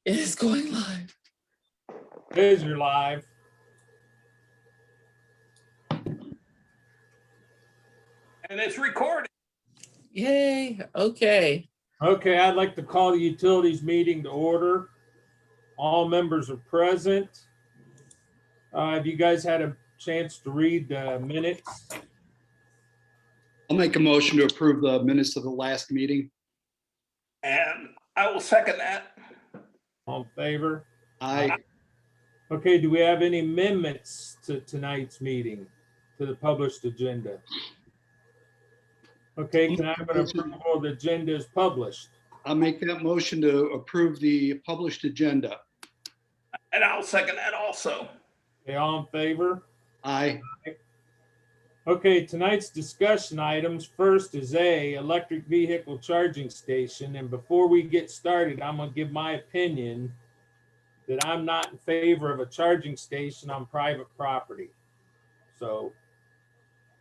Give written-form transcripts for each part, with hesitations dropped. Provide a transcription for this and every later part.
It is going live. Is you're live. And it's recorded. Yay. Okay. Okay, I'd like to call the utilities meeting to order. All members are present. Have you guys had a chance to read the minutes? I'll make a motion to approve the minutes of the last meeting. And I will second that. All in favor? Aye. Okay, do we have any amendments to tonight's meeting, to the published agenda? Okay, can I have an approval of the agenda as published? I'll make that motion to approve the published agenda. And I'll second that also. Okay, all in favor? Aye. Okay, tonight's discussion items, first is A, electric vehicle charging station. And before we get started, I'm gonna give my opinion that I'm not in favor of a charging station on private property. So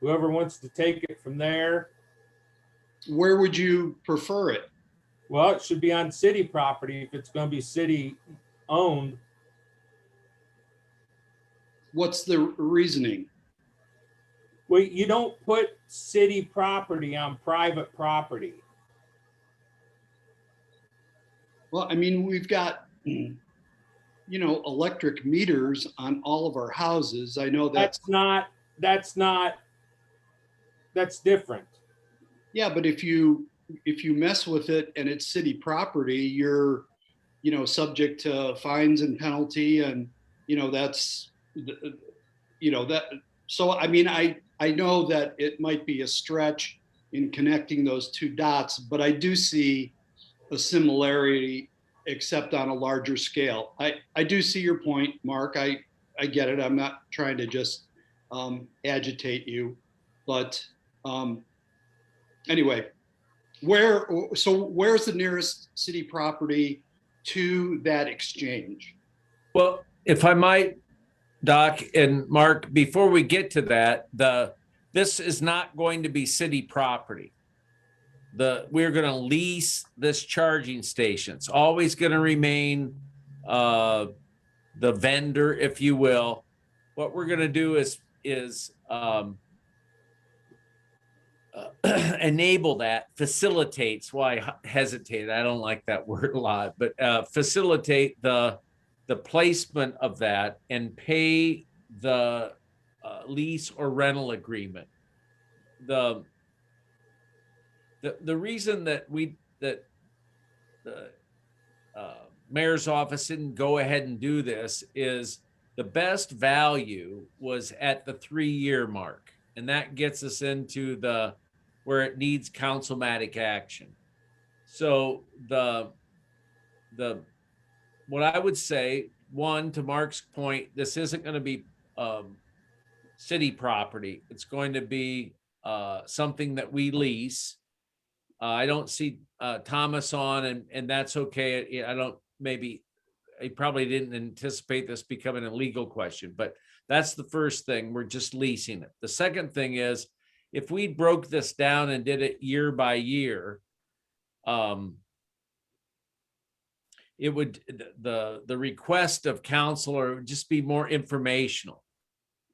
whoever wants to take it from there, Where would you prefer it? well, it should be on city property if it's gonna be city owned. What's the reasoning? Well, you don't put city property on private property. Well, I mean, we've got, electric meters on all of our houses. I know that's, That's different. yeah, but if you mess with it and it's city property, you're, subject to fines and penalty and, that's, that. So, I mean, I know that it might be a stretch in connecting those two dots, but I do see a similarity, except on a larger scale. I do see your point, Mark. I get it. I'm not trying to just agitate you, but anyway, where's the nearest city property to that exchange? Well, if I might, Doc and Mark, before we get to that, this is not going to be city property. We're going to lease this charging station. It's always going to remain the vendor, if you will. What we're going to do is enable that, facilitates. Why I hesitate? I don't like that word a lot, but facilitate the placement of that and pay the lease or rental agreement. The reason that the mayor's office didn't go ahead and do this is the best value was at the 3-year mark, and that gets us into where it needs councilmatic action. So what I would say, one, to Mark's point, this isn't going to be city property. It's going to be something that we lease. I don't see Thomas on, and that's okay. He probably didn't anticipate this becoming a legal question, but that's the first thing. We're just leasing it. The second thing is, if we broke this down and did it year by year, it would, the request of council would just be more informational.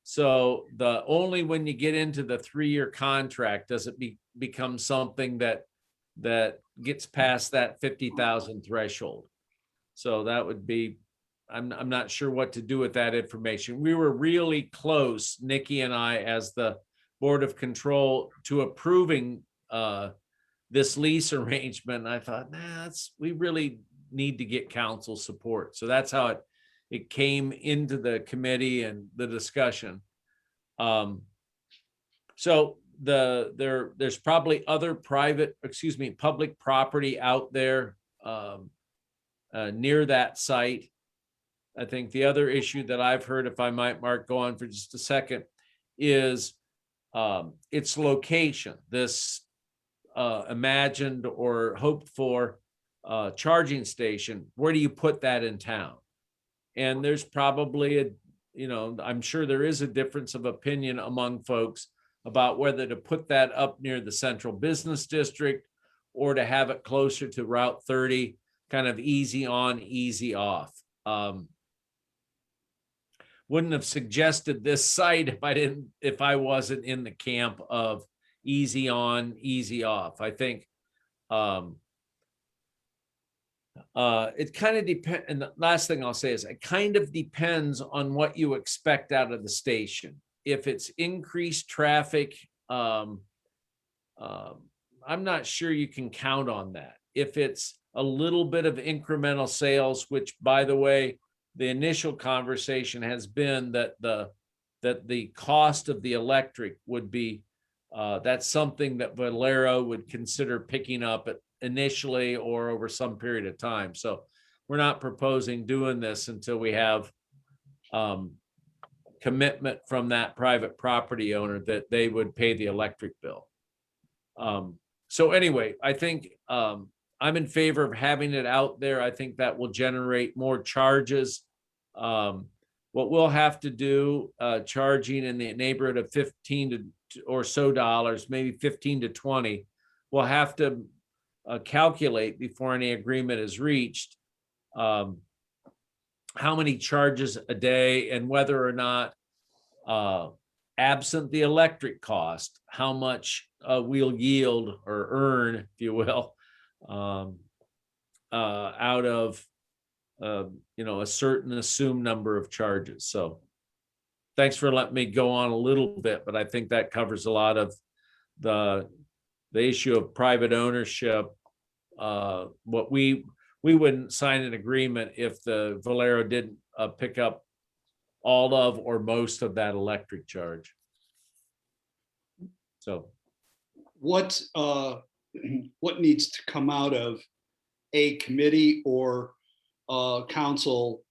So only when you get into the 3-year contract does it become something that gets past that 50,000 threshold. So that would be, I'm not sure what to do with that information. We were really close, Nikki and I, as the Board of Control, to approving this lease arrangement. And I thought, we really need to get council support. So that's how it came into the committee and the discussion. So there's probably other public property out there near that site. I think the other issue that I've heard, if I might, Mark, go on for just a second, is its location. This imagined or hoped for charging station, where do you put that in town? And there's probably I'm sure there is a difference of opinion among folks about whether to put that up near the central business district or to have it closer to Route 30, kind of easy on, easy off. Wouldn't have suggested this site if I wasn't in the camp of easy on, easy off. I think it kind of depends. And the last thing I'll say is it kind of depends on what you expect out of the station. If it's increased traffic, I'm not sure you can count on that. If it's a little bit of incremental sales, which, by the way, the initial conversation has been that the cost of the electric would be, that's something that Valero would consider picking up initially or over some period of time. So we're not proposing doing this until we have commitment from that private property owner that they would pay the electric bill. So anyway, I think I'm in favor of having it out there. I think that will generate more charges. What we'll have to do, charging in the neighborhood of 15 or so dollars, maybe 15 to 20, we'll have to calculate before any agreement is reached, how many charges a day and whether or not, absent the electric cost, how much we'll yield or earn, if you will, out of a certain assumed number of charges. So thanks for letting me go on a little bit, but I think that covers a lot of the issue of private ownership. What we wouldn't sign an agreement if the Valero didn't pick up all of or most of that electric charge. So What needs to come out of a committee or council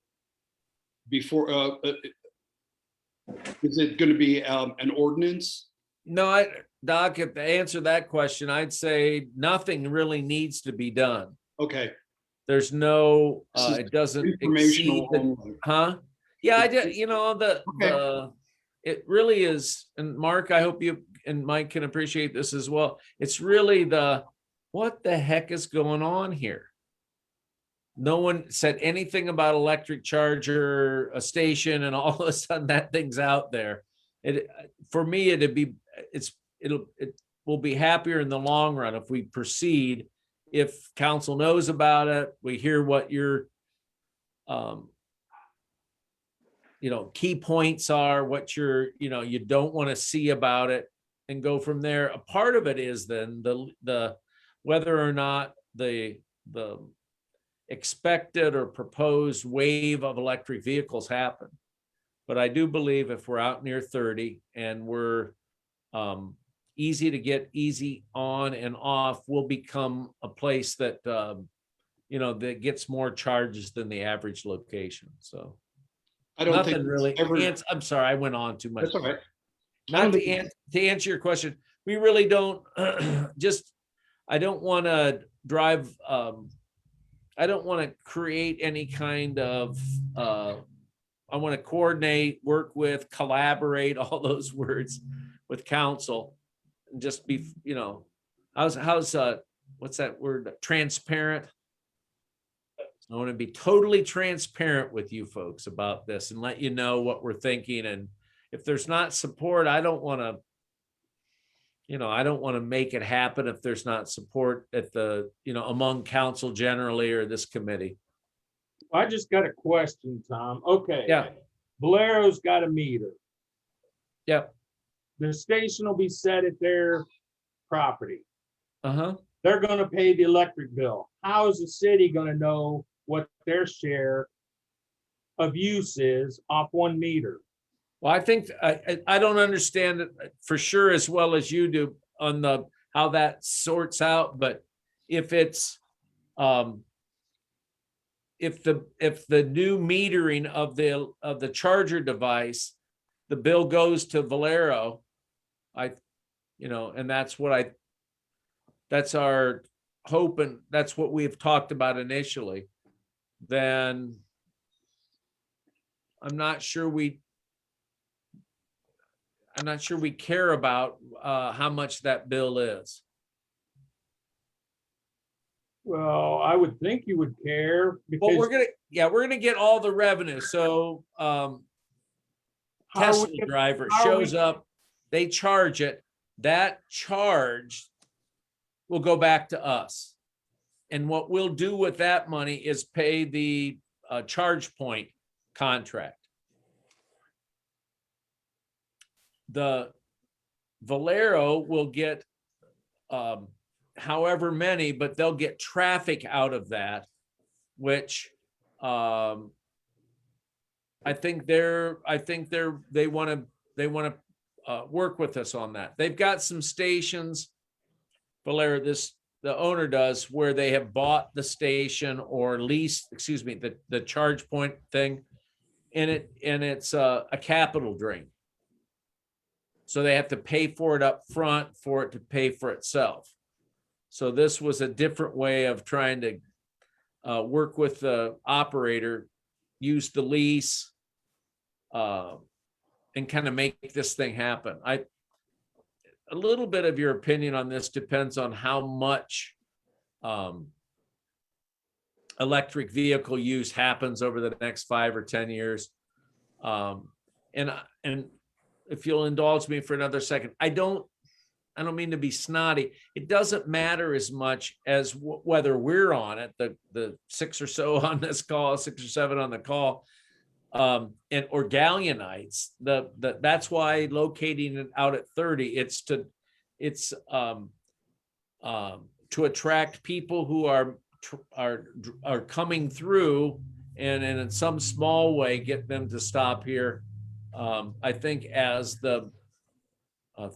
before, is it going to be an ordinance? no, Doc, if to answer that question, I'd say nothing really needs to be done. Okay. There's no, This is it doesn't exceed informational the, only. huh? Yeah, I did, Okay. it really is, and Mark, I hope you and Mike can appreciate this as well. It's really what the heck is going on here? No one said anything about electric charger, a station, and all of a sudden that thing's out there. For me, it will be happier in the long run if we proceed. If council knows about it, we hear what your key points are, what you don't want to see about it, and go from there. A part of it is then the whether or not the expected or proposed wave of electric vehicles happen. But I do believe if we're out near 30 and we're easy to get easy on and off, we'll become a place that that gets more charges than the average location. So I don't think nothing really. ever. I'm sorry, I went on too much. That's all right. Not to answer your question, we really don't I don't want to drive, I don't want to create any kind of, I want to coordinate, work with, collaborate, all those words with council and just be, how's what's that word? Transparent. I want to be totally transparent with you folks about this and let you know what we're thinking. And if there's not support, I don't want to, I don't want to make it happen if there's not support at among council generally or this committee. I just got a question, Tom. Okay. Yeah. Valero's got a meter. Yep. The station will be set at their property. Uh-huh. They're going to pay the electric bill. How is the city going to know what their share of use is off one meter? Well, I think I don't understand it for sure as well as you do on how that sorts out. But if it's if the new metering of the charger device, the bill goes to Valero, and that's our hope, and that's what we've talked about initially. Then I'm not sure we care about how much that bill is. Well, I would think you would care Well, we're because gonna get all the revenue. So, how Tesla we get- driver how we- shows up, they charge it. That charge will go back to us. And what we'll do with that money is pay the charge point contract. The Valero will get however many, but they'll get traffic out of that, which I think they want to work with us on that. They've got some stations, Valero, the owner does, where they have bought the station or leased, excuse me, the charge point thing, and it's a capital drain. So they have to pay for it up front for it to pay for itself. So this was a different way of trying to work with the operator, use the lease, and kind of make this thing happen. A little bit of your opinion on this depends on how much electric vehicle use happens over the next 5 or 10 years. And if you'll indulge me for another second, I don't mean to be snotty. It doesn't matter as much as whether we're on it, the 6 or so on this call, 6 or 7 on the call, and or Gallianites. That's why locating it out at 30, it's to attract people who are coming through, and in some small way get them to stop here. I think as the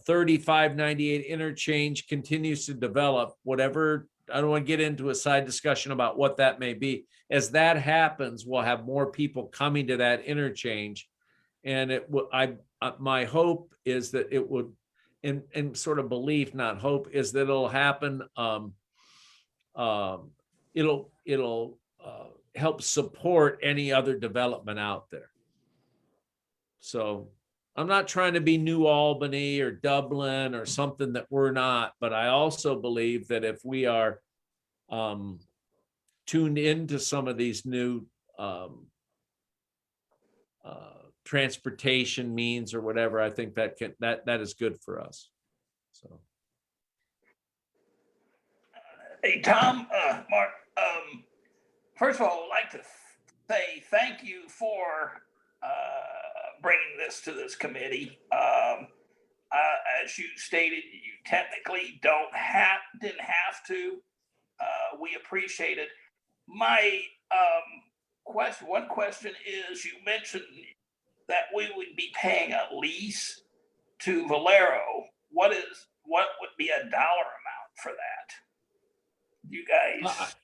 3598 interchange continues to develop, whatever, I don't want to get into a side discussion about what that may be. As that happens, we'll have more people coming to that interchange. And it will, my hope is that it would, in sort of belief, not hope, is that it'll happen. It'll help support any other development out there. So I'm not trying to be New Albany or Dublin or something that we're not, but I also believe that if we are tuned into some of these new transportation means or whatever, I think that is good for us. So. Hey, Tom, Mark, first of all, I'd like to say thank you for bringing this to this committee. As you stated, you technically didn't have to. We appreciate it. My one question is, you mentioned that we would be paying a lease to Valero. What would be a dollar amount for that? You guys?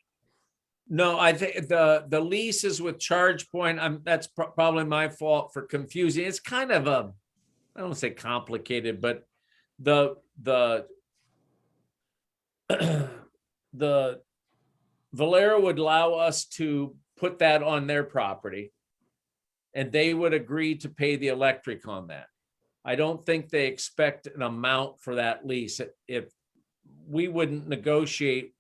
No, I think the lease is with ChargePoint. That's probably my fault for confusing. It's kind of I don't want to say complicated, but the Valero would allow us to put that on their property, and they would agree to pay the electric on that. I don't think they expect an amount for that lease. If we wouldn't negotiate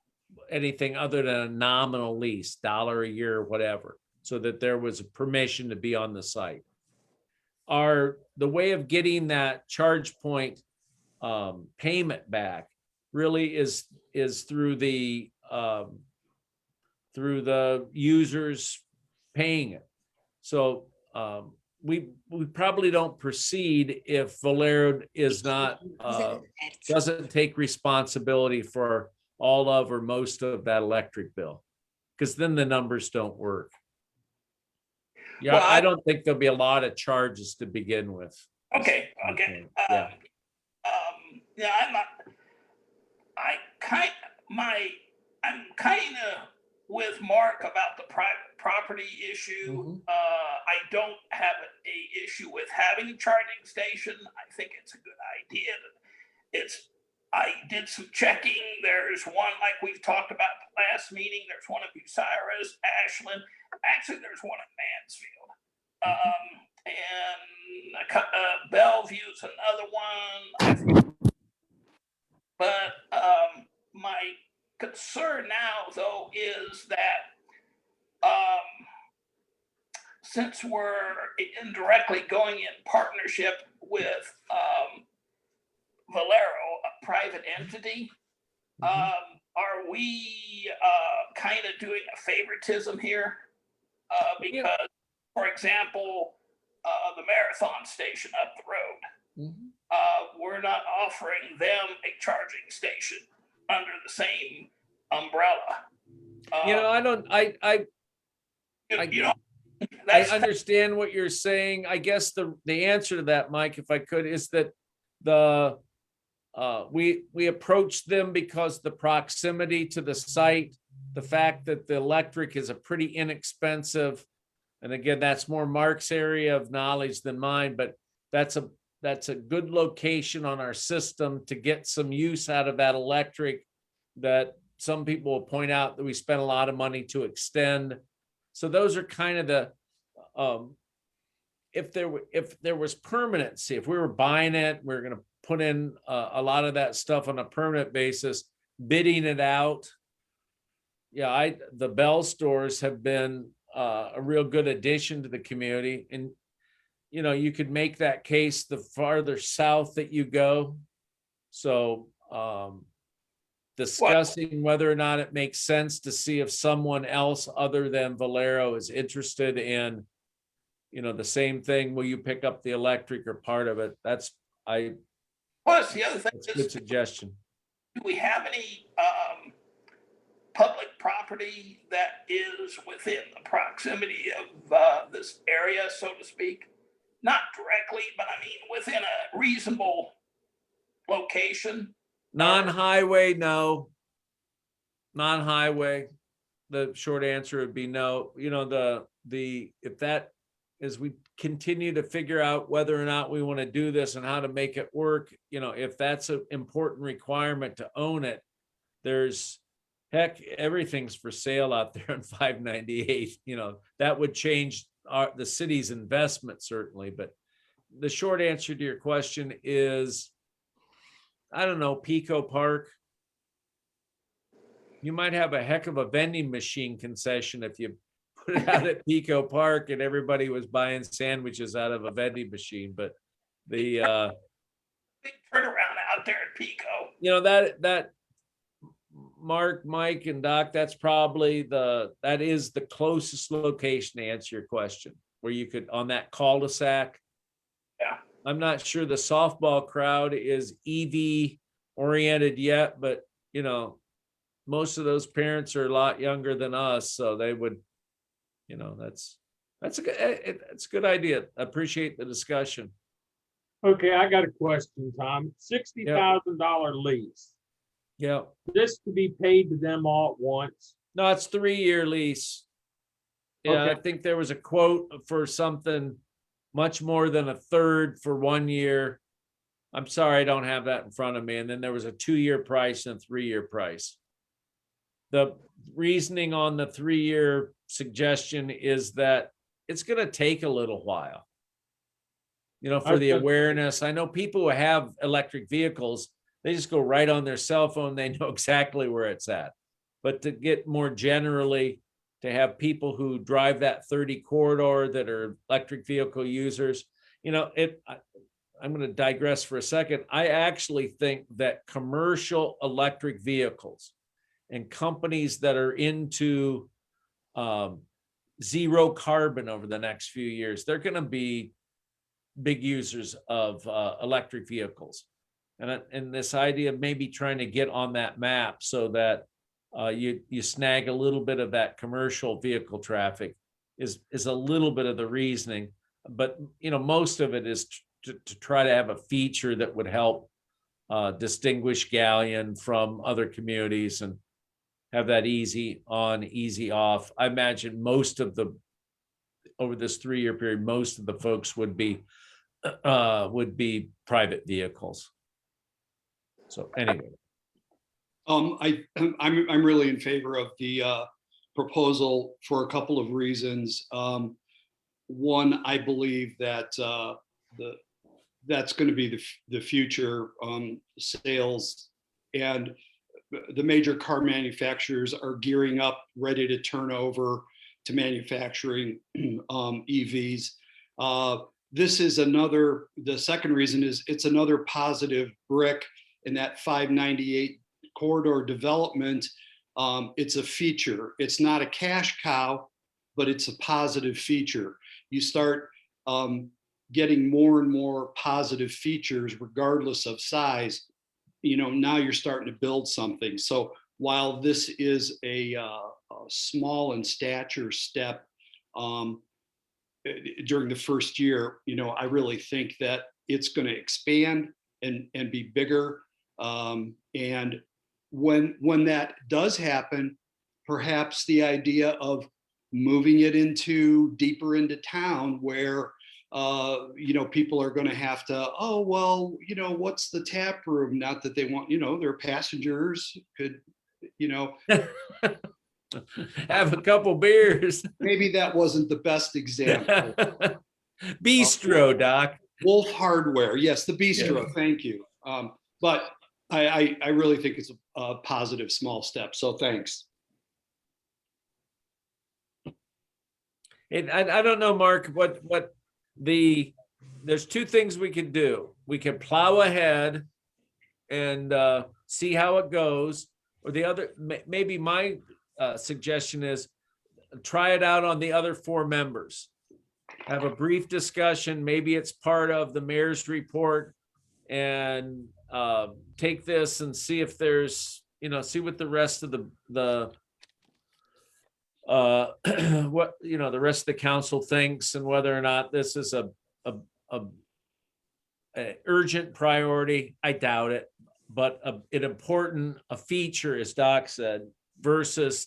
anything other than a nominal lease, $1 a year, whatever, so that there was a permission to be on the site. The way of getting that ChargePoint payment back really is through the users paying it. So we probably don't proceed if Valero is not doesn't take responsibility for all of or most of that electric bill, because then the numbers don't work. Yeah, Well, I don't think there'll be a lot of charges to begin with. Okay. Yeah. Yeah, I'm kind of with Mark about the private property issue. I don't have a issue with having a charging station. I think it's a good idea. I did some checking. There's one, like we've talked about at the last meeting. There's one at Bucyrus, Ashland. Actually, there's one at Mansfield. And Bellevue's another one. But my concern now, though, is that since we're indirectly going in partnership with Valero, a private entity, are we kind of doing a favoritism here? Because, for example, the Marathon station up the road, we're not offering them a charging station under the same umbrella. You know, I that's understand what you're saying. I guess the answer to that, Mike, if I could, is that we approached them because the proximity to the site, the fact that the electric is a pretty inexpensive, and again, that's more Mark's area of knowledge than mine, but that's a good location on our system to get some use out of that electric that some people will point out that we spent a lot of money to extend. So those are kind of the, if there was permanency, if we were buying it, we're going to put in a lot of that stuff on a permanent basis, bidding it out. Yeah, the Bell stores have been a real good addition to the community. And, you could make that case the farther south that you go. So discussing whether or not it makes sense to see if someone else other than Valero is interested in, the same thing. Will you pick up the electric or part of it? Plus, the other thing that's a good is, suggestion. do we have any public property that is within the proximity of this area, so to speak? Not directly, but I mean within a reasonable location. Non-highway, no. Non-highway, the short answer would be no. If that, as we continue to figure out whether or not we want to do this and how to make it work, if that's an important requirement to own it, everything's for sale out there on 598. That would change the city's investment certainly. But the short answer to your question is, I don't know, Pico Park. You might have a heck of a vending machine concession if you put it out at Pico Park and everybody was buying sandwiches out of a vending machine. But the big turnaround out there at Pico. that Mark, Mike, and Doc, that's probably that is the closest location to answer your question, where you could, on that cul-de-sac. Yeah. I'm not sure the softball crowd is EV oriented yet, but most of those parents are a lot younger than us, so they would, that's a good idea. I appreciate the discussion. Okay, I got a question, Tom. $60,000 lease. Yeah, This to be paid to them all at once. no, it's 3-year lease. Yeah, I Okay. think there was a quote for something much more than a third for 1 year. I'm sorry, I don't have that in front of me. And then there was a 2-year price and a 3-year price. The reasoning on the 3-year suggestion is that it's going to take a little while, for the Okay. awareness. I know people who have electric vehicles, they just go right on their cell phone. They know exactly where it's at. But to get more generally, to have people who drive that 30 corridor that are electric vehicle users, I'm going to digress for a second. I actually think that commercial electric vehicles and companies that are into zero carbon over the next few years, they're going to be big users of electric vehicles. And this idea of maybe trying to get on that map so that you snag a little bit of that commercial vehicle traffic is a little bit of the reasoning. But, most of it is to try to have a feature that would help distinguish Galleon from other communities and have that easy on, easy off. I imagine over this 3-year period, most of the folks would be private vehicles. So anyway. I'm really in favor of the proposal for a couple of reasons. One, I believe that that's going to be the future sales, and the major car manufacturers are gearing up, ready to turn over to manufacturing EVs. This is another, the second reason is it's another positive brick in that 598 corridor development. It's a feature. It's not a cash cow, but it's a positive feature. You start getting more and more positive features regardless of size. You know, now you're starting to build something. So while this is a small in stature step during the first year, you know, I really think that it's going to expand and be bigger. And when that does happen, perhaps the idea of moving it into deeper into town where you know, people are going to have to, oh, well, you know, what's the tap room? Not that they want, you know, their passengers could, you know. Have a couple beers. Maybe that wasn't the best example. Bistro, Doc. Wolf Hardware, yes, the bistro, thank you. But I really think it's a positive small step, so thanks. And I don't know, Mark, what there's two things we could do. We could plow ahead and see how it goes, or the other, maybe my suggestion is try it out on the other 4 members. Have a brief discussion. Maybe it's part of the mayor's report, and take this and see if there's, you know, see what the rest of the what, you know, the rest of the council thinks, and whether or not this is a urgent priority. I doubt it, but an important feature, as Doc said, versus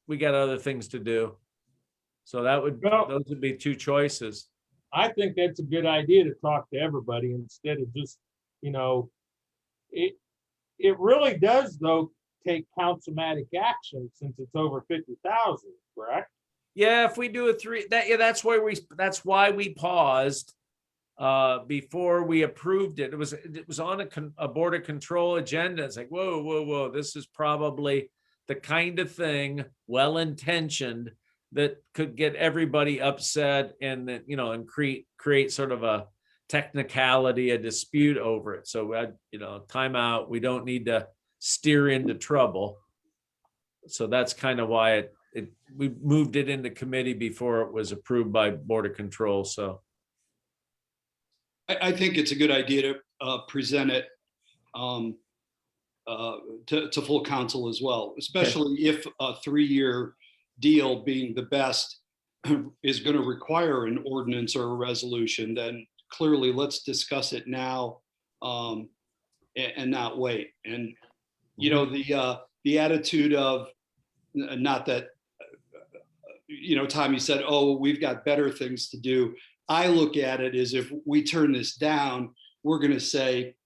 we got other things to do. So that would, those would be 2 choices. I think that's a good idea to talk to everybody instead of just, you know, it really does though take councilmatic action since it's over 50,000, correct? Yeah, if we do a 3, that's why we paused before we approved it. It was on a board of control agenda. It's like, whoa, this is probably the kind of thing, well-intentioned, that could get everybody upset and that, you know, and create sort of a technicality, a dispute over it. So, you know, time out. We don't need to steer into trouble. So that's kind of why we moved it into committee before it was approved by board of control. So I think it's a good idea to present it to full council as well, especially if a 3-year deal being the best is going to require an ordinance or a resolution. Then clearly let's discuss it now and not wait. And you know, the attitude of, not that, you know, Tommy said, oh, we've got better things to do. I look at it as if we turn this down, we're going to say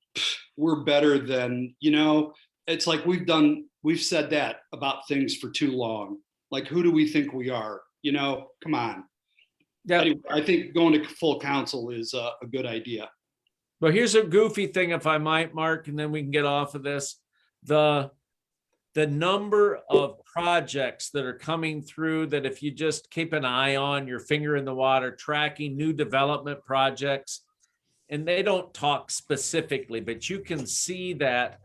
we're better than, you know, it's like we've said that about things for too long. Like, who do we think we are? You know, come on. yeah. Anyway, I think going to full council is a good idea. But here's a goofy thing, if I might, Mark, and then we can get off of this. The number of projects that are coming through, that if you just keep an eye on, your finger in the water, tracking new development projects, and they don't talk specifically, but you can see that.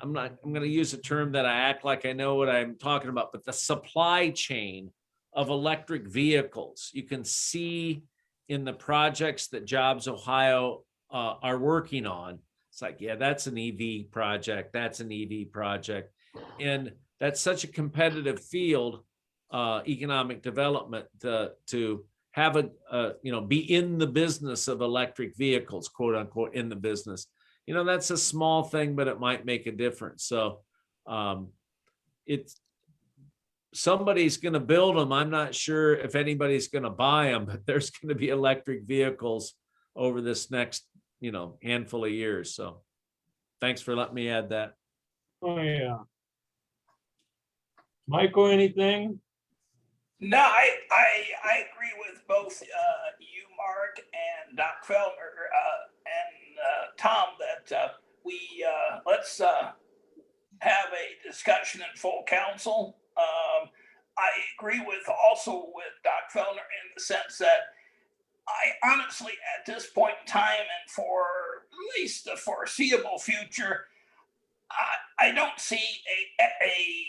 I'm going to use a term that I act like I know what I'm talking about, but the supply chain of electric vehicles, you can see in the projects that Jobs Ohio are working on. It's like, yeah, that's an EV project. That's an EV project. And that's such a competitive field, economic development, to have you know, be in the business of electric vehicles, quote unquote, in the business. You know, that's a small thing, but it might make a difference. So somebody's going to build them. I'm not sure if anybody's going to buy them, but there's going to be electric vehicles over this next, you know, handful of years. So thanks for letting me add that. Oh, yeah. Michael, anything? No, I agree with both you, Mark, and Doc Fellner and Tom, that we let's have a discussion in full council. I agree with also with Doc Fellner in the sense that I honestly, at this point in time and for at least the foreseeable future, I don't see a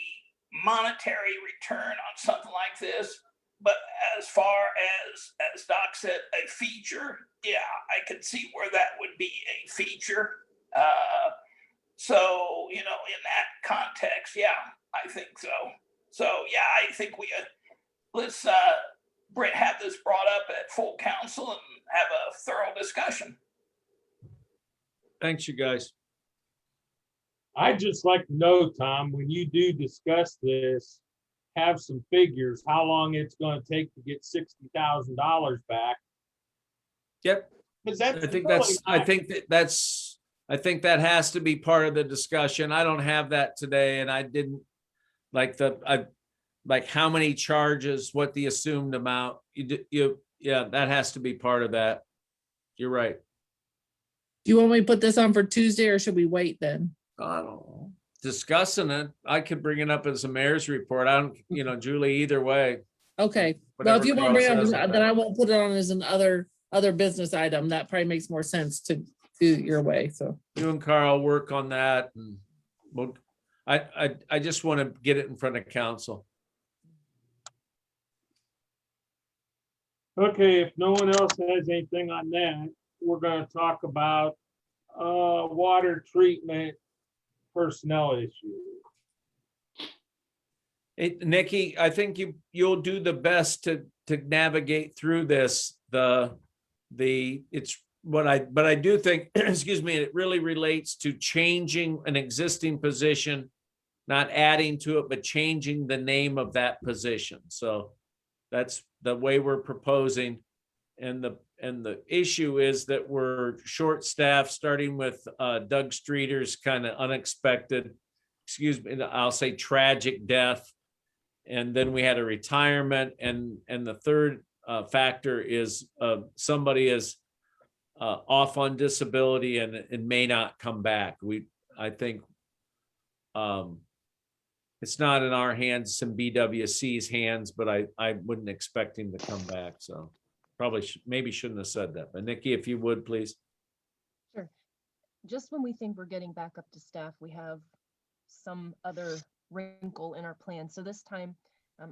monetary return on something like this. But as far as Doc said, a feature, yeah, I could see where that would be a feature. So, you know, in that context, yeah, I think so. So, yeah, I think we let's have this brought up at full council and have a thorough discussion. Thanks, you guys. I'd just like to know, Tom, when you do discuss this, have some figures, how long it's gonna take to get $60,000 back. Yep. Because that's I think really that's, I think that has to be part of the discussion. I don't have that today and I didn't like like how many charges, what the assumed amount, yeah, that has to be part of that. You're right. Do you want me to put this on for Tuesday or should we wait then? I don't know. Discussing it, I could bring it up as a mayor's report. I don't, Julie, either way. Okay, well, if Whatever you want to Carl bring it says up, about then I it. won't put it on as an other business item. That probably makes more sense to do your way, so. You and Carl work on that and I just want to get it in front of council. Okay, if no one else has anything on that, we're gonna talk about water treatment personnel issues. Hey, Nikki, I think you'll do the best to navigate through this. It's what but I do think, excuse me, it really relates to changing an existing position, not adding to it, but changing the name of that position. So that's the way we're proposing. And the issue is that we're short-staffed, starting with Doug Streeter's kind of unexpected, excuse me, I'll say tragic death. And then we had a retirement, and the third factor is somebody is off on disability and may not come back. I think it's not in our hands, it's in BWC's hands, but I wouldn't expect him to come back. So probably maybe shouldn't have said that. But Nikki, if you would, please. Sure. Just when we think we're getting back up to staff, we have some other wrinkle in our plan. So this time,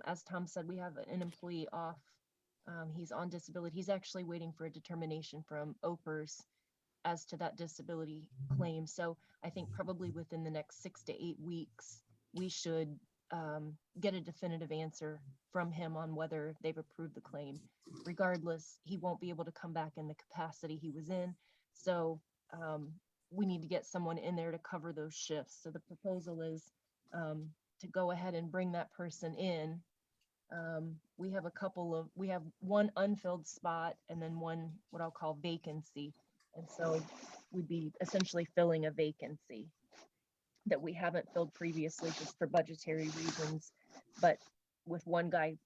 as Tom said, we have an employee off. He's on disability. He's actually waiting for a determination from OPERS as to that disability claim. So I think probably within the next 6 to 8 weeks, we should get a definitive answer from him on whether they've approved the claim. Regardless, he won't be able to come back in the capacity he was in. So we need to get someone in there to cover those shifts. So the proposal is to go ahead and bring that person in. We have one unfilled spot and then one, what I'll call vacancy. And so we'd be essentially filling a vacancy that we haven't filled previously just for budgetary reasons. But with one guy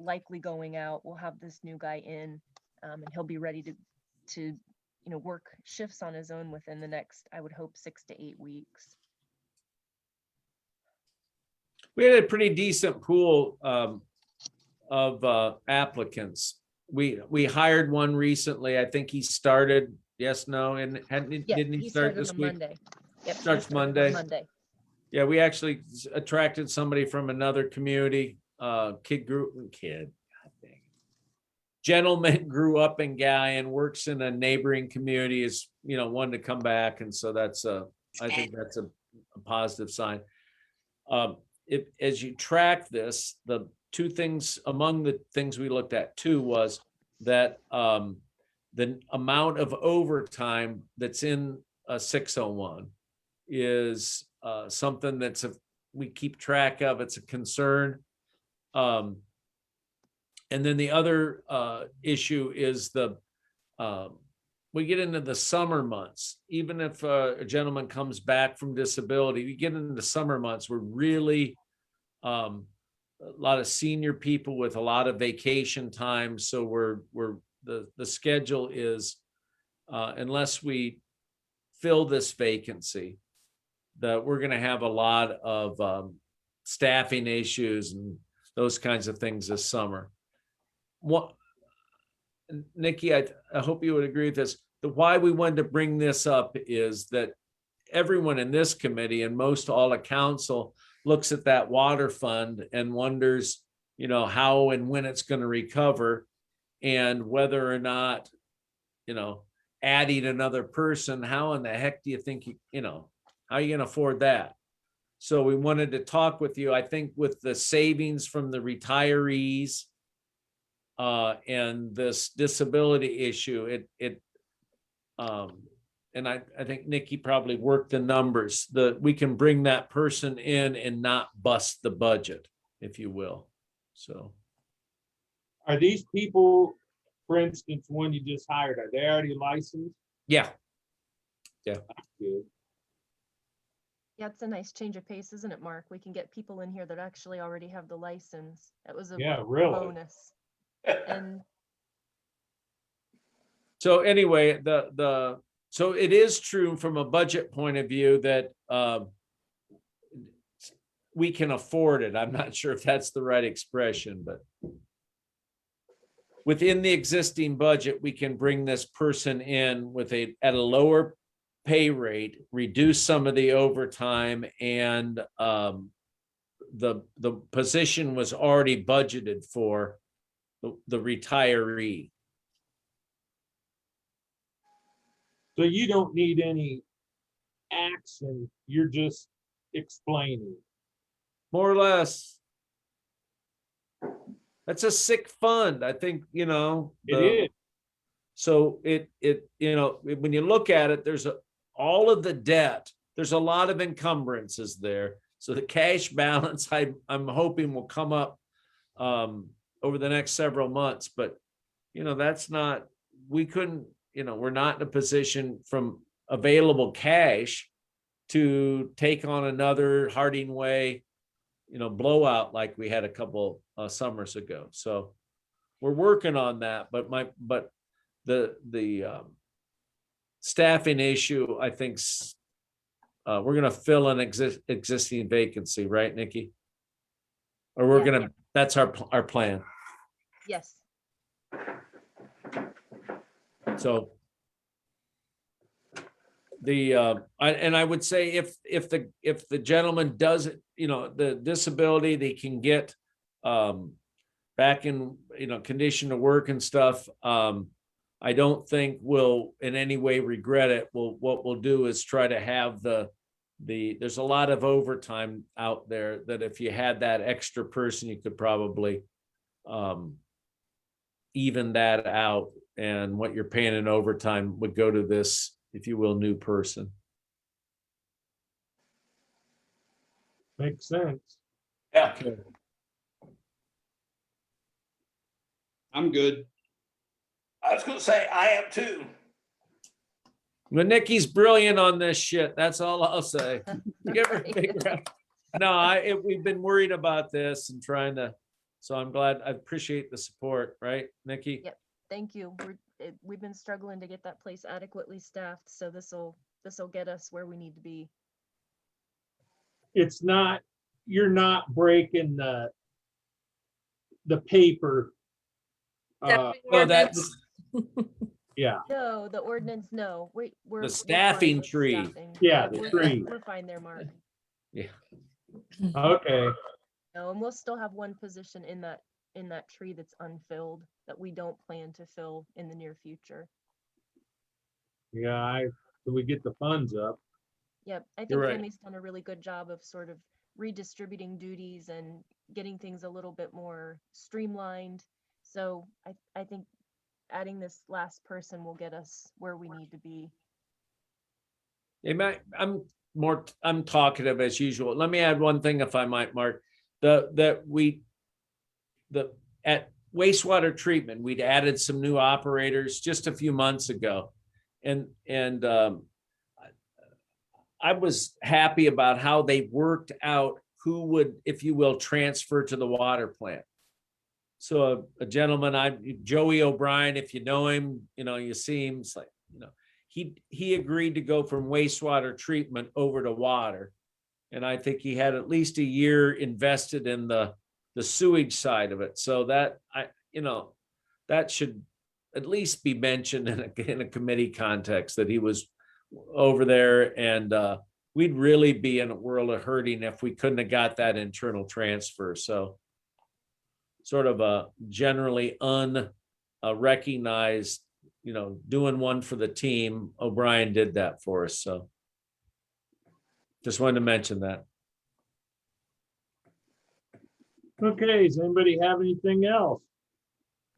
likely going out, we'll have this new guy in, and he'll be ready to work shifts on his own within the next, I would hope, 6 to 8 weeks. We had a pretty decent pool of applicants. We hired one recently. I think he started, yes, no, and didn't he start started this on week? Monday. Yep, he Starts started on Monday. Monday. Yeah, we actually attracted somebody from another community, gentleman grew up in Guy and works in a neighboring community, is, wanted to come back. And so I think that's a positive sign. As you track this, the two things among the things we looked at too was that the amount of overtime that's in a 601 is something we keep track of. It's a concern. And then the other issue is we get into the summer months. Even if a gentleman comes back from disability, we get into the summer months. We're really a lot of senior people with a lot of vacation time. So the schedule is unless we fill this vacancy, we're gonna have a lot of staffing issues and those kinds of things this summer. What, Nikki, I hope you would agree with this. The why we wanted to bring this up is that everyone in this committee and most all of council looks at that water fund and wonders, how and when it's going to recover, and whether or not, adding another person, how in the heck do you think, how are you going to afford that? So we wanted to talk with you. I think with the savings from the retirees and this disability issue, and I think Nikki probably worked the numbers, we can bring that person in and not bust the budget, if you will. So Are these people, for instance, one you just hired, are they already licensed? yeah, Good. Yeah, it's a nice change of pace, isn't it, Mark? We can get people in here that actually already have the license. That was a Yeah, really. bonus. And so anyway, so it is true from a budget point of view that we can afford it. I'm not sure if that's the right expression, but within the existing budget, we can bring this person in at a lower pay rate, reduce some of the overtime, and the position was already budgeted for the retiree. So you don't need any action, you're just explaining. More or less. That's a sick fund. I think, It is. So when you look at it, there's all of the debt, there's a lot of encumbrances there. So the cash balance, I'm hoping will come up over the next several months, but that's not, we couldn't, we're not in a position from available cash to take on another Harding Way, blowout like we had a couple summers ago. So we're working on that, but the staffing issue, I think we're going to fill an existing vacancy, right, Nikki? Or we're Yeah. going to, that's our plan. yes, So I would say if the gentleman does it, the disability, they can get back in, condition to work and stuff. I don't think we'll in any way regret it. What we'll do is try to have there's a lot of overtime out there that if you had that extra person, you could probably even that out, and what you're paying in overtime would go to this, if you will, new person. Makes sense. Yeah. I'm good. I was gonna say, I am too. But Nikki's brilliant on this shit. That's all I'll say. Give her a Right. big round. No, we've been worried about this and trying to, so I'm glad, I appreciate the support, right, Nikki? Yep. Thank you. We've been struggling to get that place adequately staffed, so this'll get us where we need to be. It's not, you're not breaking the paper. Well, that's Yeah, No, the ordinance, no. We're The fine staffing with tree. staffing. Yeah, the we're- tree. We're fine there, Mark. okay. No, and we'll still have one position in that tree that's unfilled that we don't plan to fill in the near future. Yeah, so we get the funds up. Yep, I think You're right. Tammy's done a really good job of sort of redistributing duties and getting things a little bit more streamlined. So I think adding this last person will get us where we need to be. I'm talkative as usual. Let me add one thing if I might, Mark. At wastewater treatment, we'd added some new operators just a few months ago. And I was happy about how they worked out who would, if you will, transfer to the water plant. So a gentleman, Joey O'Brien, if you know him, you see him, it's like, he agreed to go from wastewater treatment over to water. And I think he had at least a year invested in the sewage side of it. So that that should at least be mentioned in a committee context, that he was over there, and we'd really be in a world of hurting if we couldn't have got that internal transfer. So sort of a generally unrecognized, doing one for the team. O'Brien did that for us. So just wanted to mention that. Okay, does anybody have anything else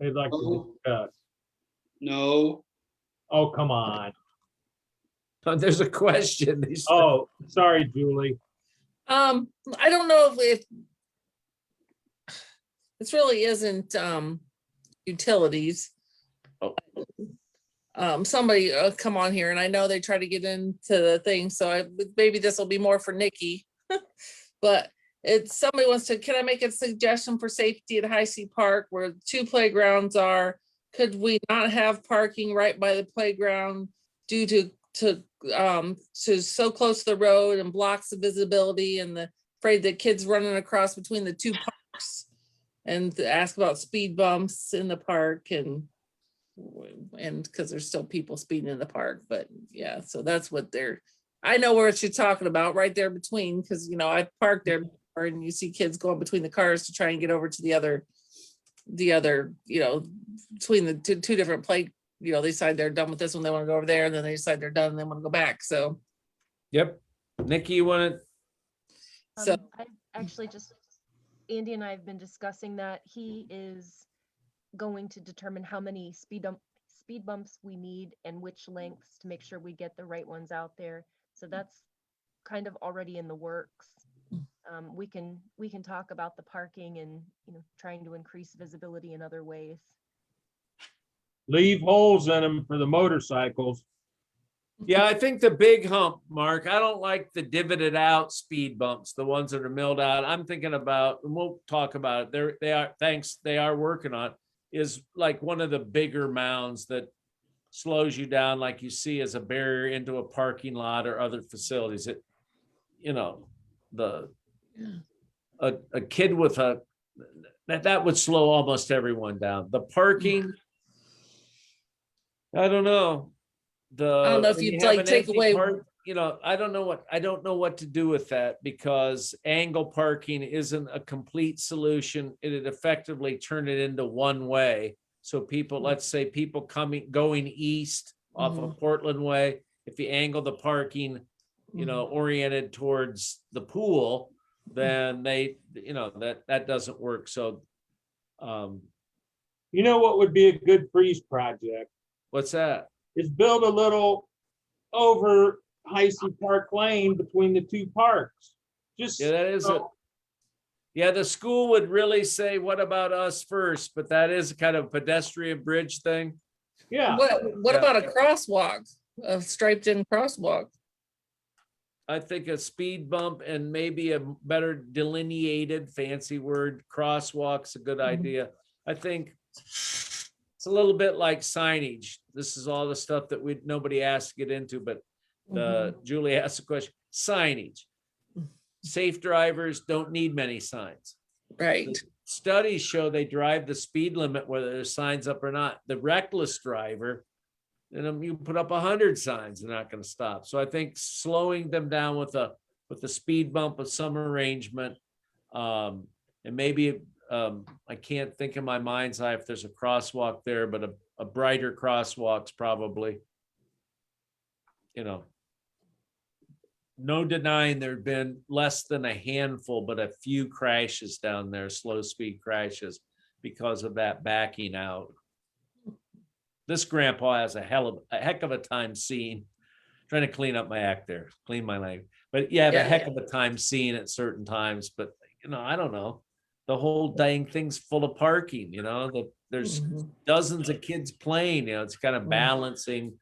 they'd like to No. discuss? No, Oh, come on. There's a question. Oh, sorry, Julie. I don't know if this really isn't utilities. Somebody come on here, and I know they try to get into the thing, so maybe this will be more for Nikki. But it's somebody wants to, can I make a suggestion for safety at High C Park where 2 playgrounds are? Could we not have parking right by the playground due to so close to the road and blocks the visibility, and afraid that kids running across between the 2 parks, and to ask about speed bumps in the park, and because there's still people speeding in the park. But yeah, so that's what I know where you're talking about, right there between, because I parked there before, and you see kids going between the cars to try and get over to the other between the two different they decide they're done with this one, they want to go over there, and then they decide they're done and they want to go back. So Yep. Nikki, you want to? So- I actually Andy and I have been discussing that. He is going to determine how many speed bumps we need and which lengths to make sure we get the right ones out there. So that's kind of already in the works. We can talk about the parking and trying to increase visibility in other ways. Leave holes in them for the motorcycles. Yeah, I think the big hump, Mark, I don't like the divoted out speed bumps, the ones that are milled out. I'm thinking about, and we'll talk about it. They are working on, is like one of the bigger mounds that slows you down, like you see as a barrier into a parking lot or other facilities. It, a kid with that would slow almost everyone down. The parking, I don't know. I don't know if when you'd you have like an take empty away- I don't know what to do with that, because angle parking isn't a complete solution. It'd effectively turn it into one way. So people, let's say people going east off of Portland Way, if you angle the parking, oriented towards the pool, then that doesn't work. So You know what would be a good freeze project? what's that? Is build a little over High C Park Lane between the 2 parks. Just Yeah, that is it. Yeah, the school would really say, what about us first? But that is kind of a pedestrian bridge thing. yeah. What Yeah. about a crosswalk, a striped in crosswalk? I think a speed bump and maybe a better delineated, fancy word, crosswalk's a good idea. I think it's a little bit like signage. This is all the stuff that nobody asked to get into, but Julie asked the question, signage. Safe drivers don't need many signs. Right. The studies show they drive the speed limit whether there's signs up or not. The reckless driver, you put up 100 signs, they're not going to stop. So I think slowing them down with a speed bump of some arrangement, and maybe I can't think in my mind's eye if there's a crosswalk there, but a brighter crosswalk's probably, no denying there'd been less than a handful, but a few crashes down there, slow speed crashes, because of that backing out. This grandpa has a heck of a time seeing, trying to clean up my act there, clean my language. But yeah, a heck of a time seeing at certain times, but I don't know. The whole dang thing's full of parking, there's dozens of kids playing, it's kind of balancing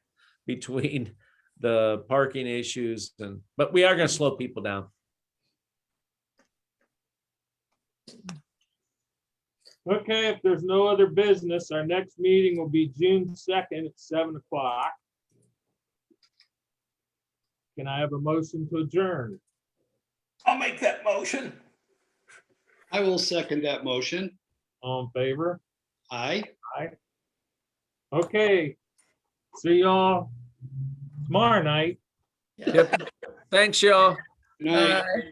between the parking issues, but we are going to slow people down. Okay, if there's no other business, our next meeting will be June 2nd at 7 o'clock. Can I have a motion to adjourn? I'll make that motion. I will second that motion. All in favor? Aye. Okay. See y'all tomorrow night. Yep. Thanks, y'all. Good night. Bye.